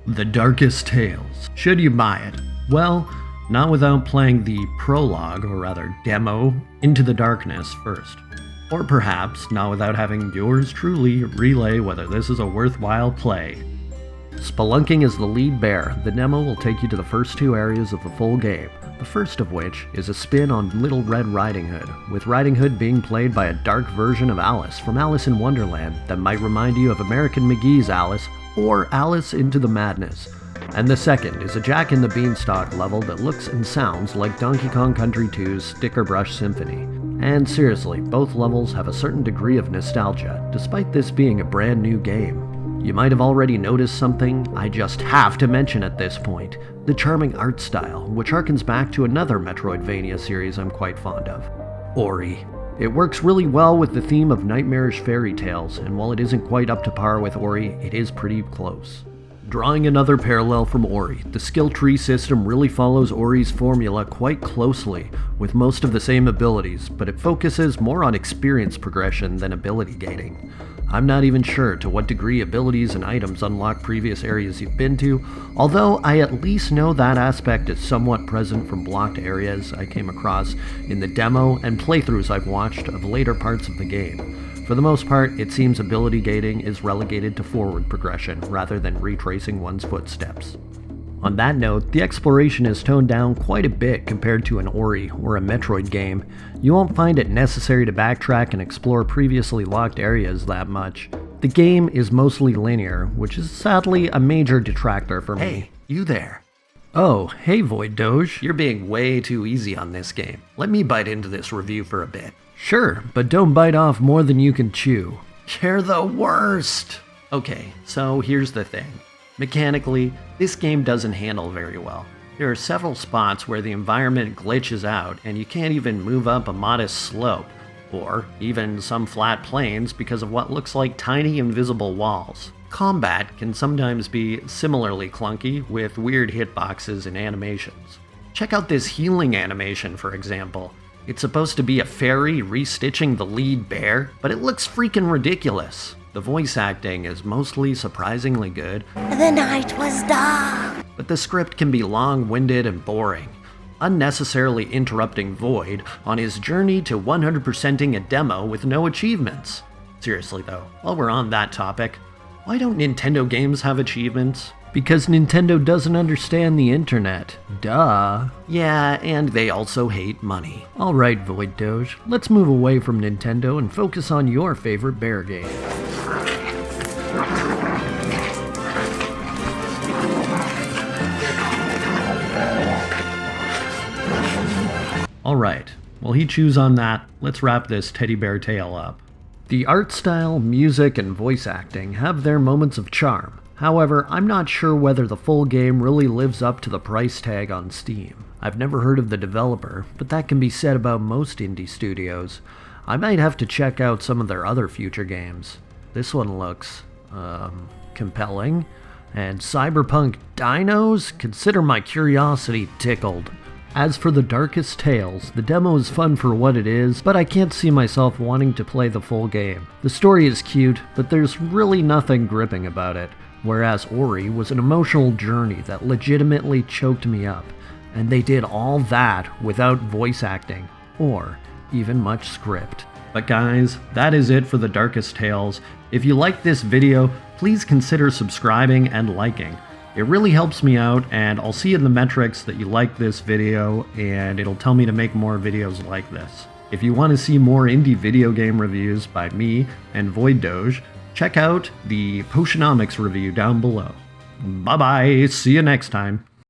The Darkest Tales. Should you buy it? Well, not without playing the prologue, or rather demo, Into the Darkness first. Or perhaps not without having yours truly relay whether this is a worthwhile play. Spelunking is the lead bear. The demo will take you to the first two areas of the full game, the first of which is a spin on Little Red Riding Hood, with Riding Hood being played by a dark version of Alice from Alice in Wonderland that might remind you of American McGee's Alice or Alice Into the Madness. And the second is a Jack and the Beanstalk level that looks and sounds like Donkey Kong Country 2's Sticker Brush Symphony. And seriously, both levels have a certain degree of nostalgia, despite this being a brand new game. You might have already noticed something I just have to mention at this point: the charming art style, which harkens back to another Metroidvania series I'm quite fond of, Ori. It works really well with the theme of nightmarish fairy tales, and while it isn't quite up to par with Ori, it is pretty close. Drawing another parallel from Ori, the skill tree system really follows Ori's formula quite closely, with most of the same abilities, but it focuses more on experience progression than ability gating. I'm not even sure to what degree abilities and items unlock previous areas you've been to, although I at least know that aspect is somewhat present from blocked areas I came across in the demo and playthroughs I've watched of later parts of the game. For the most part, it seems ability gating is relegated to forward progression rather than retracing one's footsteps. On that note, the exploration is toned down quite a bit compared to an Ori or a Metroid game. You won't find it necessary to backtrack and explore previously locked areas that much. The game is mostly linear, which is sadly a major detractor for me. Hey, you there. Oh, hey Void Doge, you're being way too easy on this game. Let me bite into this review for a bit. Sure, but don't bite off more than you can chew. You're the worst! Okay, so here's the thing. Mechanically, this game doesn't handle very well. There are several spots where the environment glitches out and you can't even move up a modest slope, or even some flat plains because of what looks like tiny invisible walls. Combat can sometimes be similarly clunky with weird hitboxes and animations. Check out this healing animation, for example. It's supposed to be a fairy restitching the lead bear, but it looks freaking ridiculous. The voice acting is mostly surprisingly good. The night was dark. But the script can be long-winded and boring, unnecessarily interrupting Void on his journey to 100%ing a demo with no achievements. Seriously though, while we're on that topic, why don't Nintendo games have achievements? Because Nintendo doesn't understand the internet. Duh. Yeah, and they also hate money. Alright, Void Doge, let's move away from Nintendo and focus on your favorite bear game. Alright, while he chews on that, let's wrap this teddy bear tale up. The art style, music, and voice acting have their moments of charm. However, I'm not sure whether the full game really lives up to the price tag on Steam. I've never heard of the developer, but that can be said about most indie studios. I might have to check out some of their other future games. This one looks, compelling. And Cyberpunk Dinos? Consider my curiosity tickled. As for The Darkest Tales, the demo is fun for what it is, but I can't see myself wanting to play the full game. The story is cute, but there's really nothing gripping about it. Whereas Ori was an emotional journey that legitimately choked me up, and they did all that without voice acting, or even much script. But guys, that is it for The Darkest Tales. If you liked this video, please consider subscribing and liking. It really helps me out, and I'll see in the metrics that you like this video, and it'll tell me to make more videos like this. If you want to see more indie video game reviews by me and Void Doge, check out the Potionomics review down below. Bye bye, see you next time.